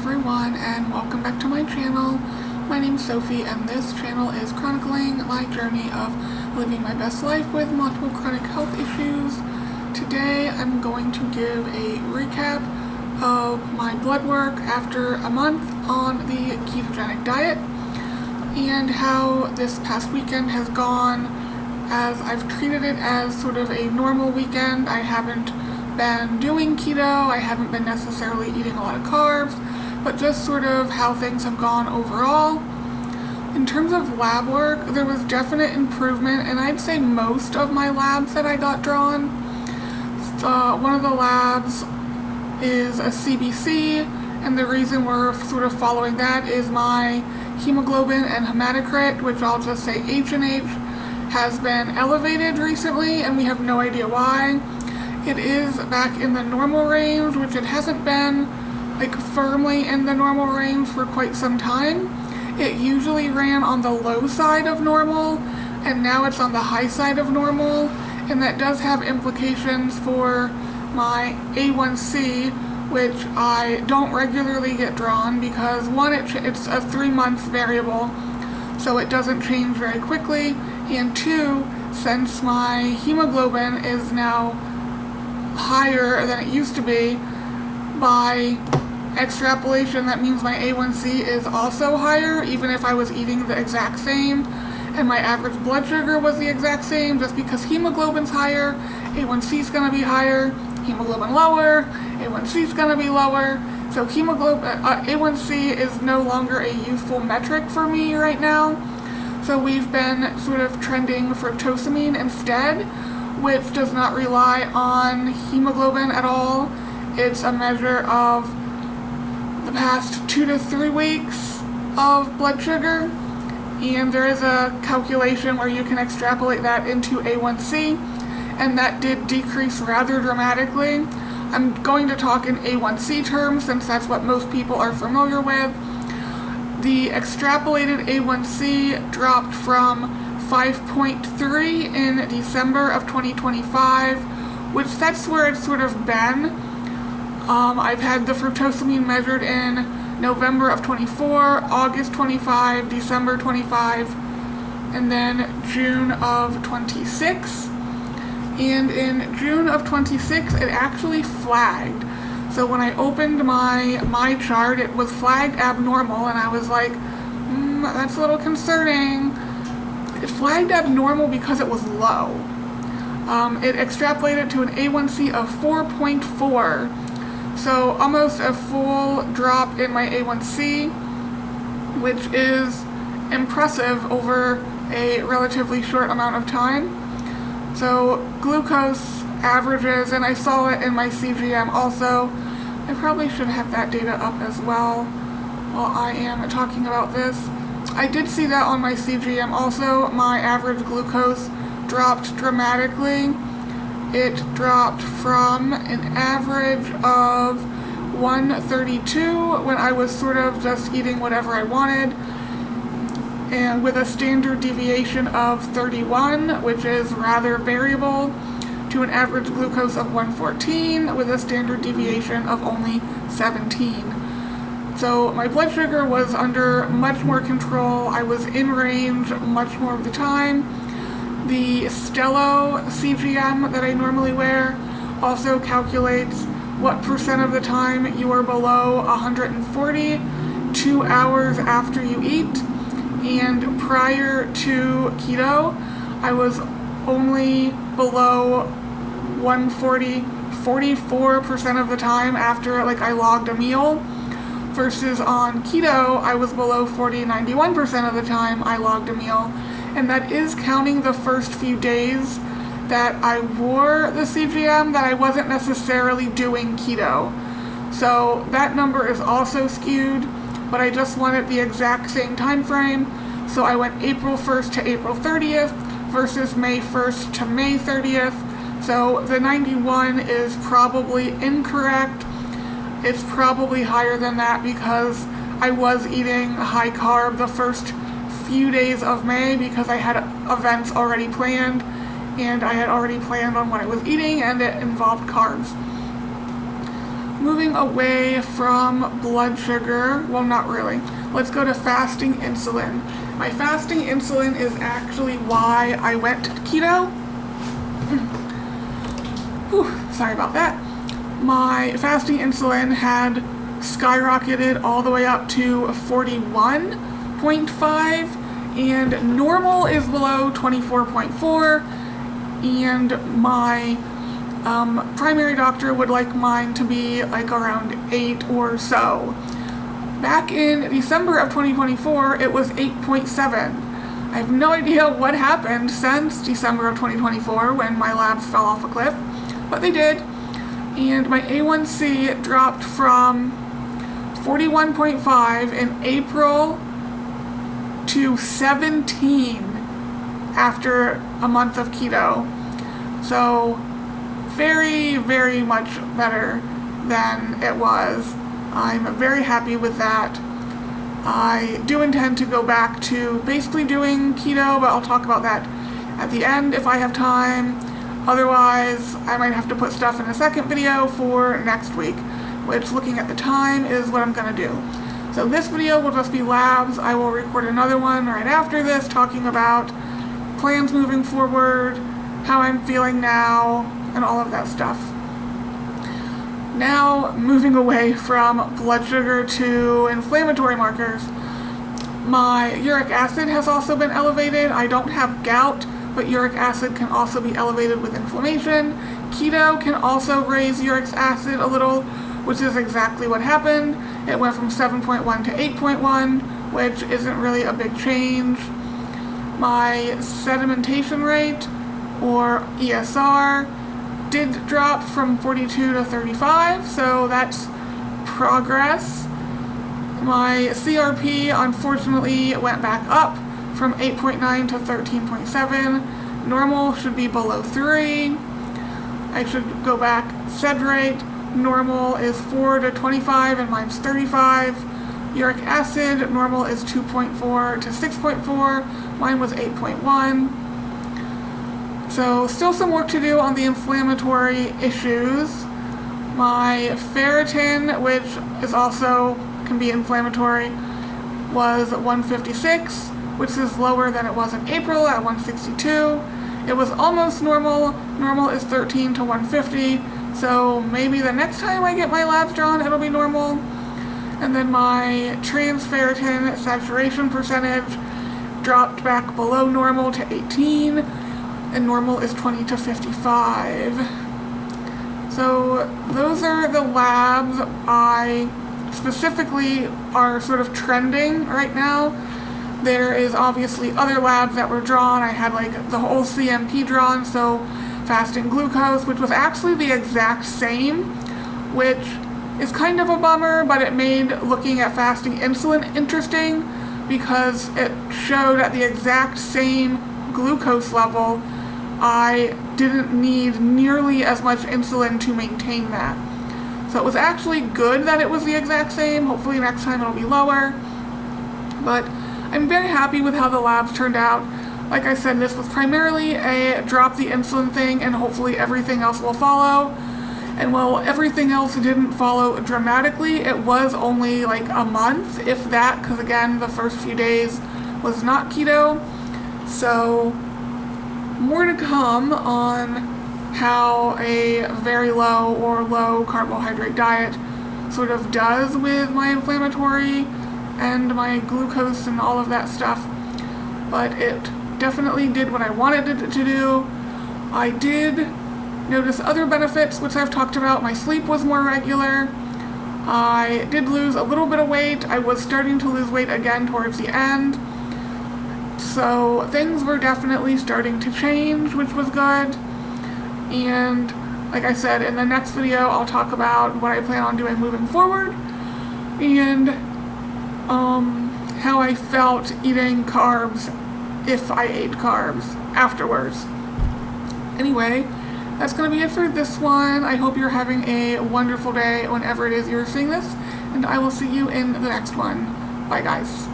everyone, and welcome back to my channel. My name's Sophie, and this channel is chronicling my journey of living my best life with multiple chronic health issues. Today I'm going to give a recap of my blood work after a month on the ketogenic diet and how this past weekend has gone, as I've treated it as sort of a normal weekend. I haven't been doing keto, I haven't been necessarily eating a lot of carbs, but just sort of how things have gone overall. In terms of lab work, there was definite improvement, and I'd say most of my labs that I got drawn. One of the labs is a CBC, and the reason we're sort of following that is my hemoglobin and hematocrit, which I'll just say H&H, has been elevated recently, and we have no idea why. It is back in the normal range, which it hasn't been like firmly in the normal range for quite some time. It usually ran on the low side of normal, and now it's on the high side of normal, and that does have implications for my A1C, which I don't regularly get drawn because one, it's a 3-month variable, so it doesn't change very quickly, and two, since my hemoglobin is now higher than it used to be, by extrapolation that means my A1C is also higher, even if I was eating the exact same and my average blood sugar was the exact same. Just because hemoglobin's higher, A1C is going to be higher. Hemoglobin lower, A1C is going to be lower. So A1C is no longer a useful metric for me right now. So we've been sort of trending fructosamine instead, which does not rely on hemoglobin at all. It's a measure of the past 2 to 3 weeks of blood sugar, and there is a calculation where you can extrapolate that into A1C, and that did decrease rather dramatically. I'm going to talk in A1C terms since that's what most people are familiar with. The extrapolated A1C dropped from 5.3 in December of 2025, which that's where it's sort of been. I've had the fructosamine measured in November of 24, August 25, December 25, and then June of 26. And in June of 26, it actually flagged. So when I opened my chart, it was flagged abnormal, and I was like, that's a little concerning. It flagged abnormal because it was low. It extrapolated to an A1C of 4.4, so almost a full drop in my A1C, which is impressive over a relatively short amount of time. So glucose averages, and I saw it in my CGM also. I probably should have that data up as well while I am talking about this. I did see that on my CGM also. My average glucose dropped dramatically. It dropped from an average of 132 when I was sort of just eating whatever I wanted, and with a standard deviation of 31, which is rather variable, to an average glucose of 114 with a standard deviation of only 17. So my blood sugar was under much more control. I was in range much more of the time. The Stello CGM that I normally wear also calculates what percent of the time you are below 140 2 hours after you eat. And prior to keto, I was only below 140 44% of the time after I logged a meal. Versus on keto, I was below 91% of the time I logged a meal. And that is counting the first few days that I wore the CGM that I wasn't necessarily doing keto. So that number is also skewed, but I just wanted the exact same time frame. So I went April 1st to April 30th versus May 1st to May 30th. So the 91 is probably incorrect. It's probably higher than that because I was eating high carb the first few days of May because I had events already planned, and I had already planned on what I was eating, and it involved carbs. moving away from blood sugar, well, not really. Let's go to fasting insulin. My fasting insulin is actually why I went keto. Whew, sorry about that. My fasting insulin had skyrocketed all the way up to 41.5, and normal is below 24.4, and my primary doctor would like mine to be like around 8 or so. Back in December of 2024, it was 8.7. I have no idea what happened since December of 2024 when my labs fell off a cliff, but they did. And my A1C dropped from 41.5 in April to 17 after a month of keto. So very, very much better than it was. I'm very happy with that. I do intend to go back to basically doing keto, but I'll talk about that at the end if I have time. Otherwise, I might have to put stuff in a second video for next week, which, looking at the time, is what I'm going to do. So this video will just be labs. I will record another one right after this talking about plans moving forward, how I'm feeling now, and all of that stuff. Now, moving away from blood sugar to inflammatory markers. My uric acid has also been elevated. I don't have gout, but uric acid can also be elevated with inflammation. Keto can also raise uric acid a little, which is exactly what happened. It went from 7.1 to 8.1, which isn't really a big change. My sedimentation rate, or ESR, did drop from 42 to 35, so that's progress. My CRP unfortunately went back up from 8.9 to 13.7. Normal should be below 3. I should go back. Sed rate, normal is 4 to 25 and mine's 35. Uric acid, normal is 2.4 to 6.4. Mine was 8.1. So still some work to do on the inflammatory issues. My ferritin, which is also can be inflammatory, was 156, which is lower than it was in April at 162. It was almost normal. Normal is 13 to 150, so maybe the next time I get my labs drawn, it'll be normal. And then my transferritin saturation percentage dropped back below normal to 18, and normal is 20 to 55. So those are the labs I specifically are sort of trending right now. There is obviously other labs that were drawn. I had like the whole CMP drawn, so fasting glucose, which was actually the exact same, which is kind of a bummer, but it made looking at fasting insulin interesting because it showed at the exact same glucose level I didn't need nearly as much insulin to maintain that. So it was actually good that it was the exact same. Hopefully next time it'll be lower. But I'm very happy with how the labs turned out. Like I said, this was primarily a drop the insulin thing, and hopefully everything else will follow. And while everything else didn't follow dramatically, it was only like a month, if that, because again, the first few days was not keto. So more to come on how a very low or low carbohydrate diet sort of does with my inflammatory and my glucose and all of that stuff. But it definitely did what I wanted it to do. I did notice other benefits, which I've talked about. My sleep was more regular. I did lose a little bit of weight. I was starting to lose weight again towards the end. So things were definitely starting to change, which was good. And like I said, in the next video, I'll talk about what I plan on doing moving forward and how I felt eating carbs, if I ate carbs afterwards. Anyway, that's going to be it for this one. I hope you're having a wonderful day whenever it is you're seeing this, and I will see you in the next one. Bye, guys.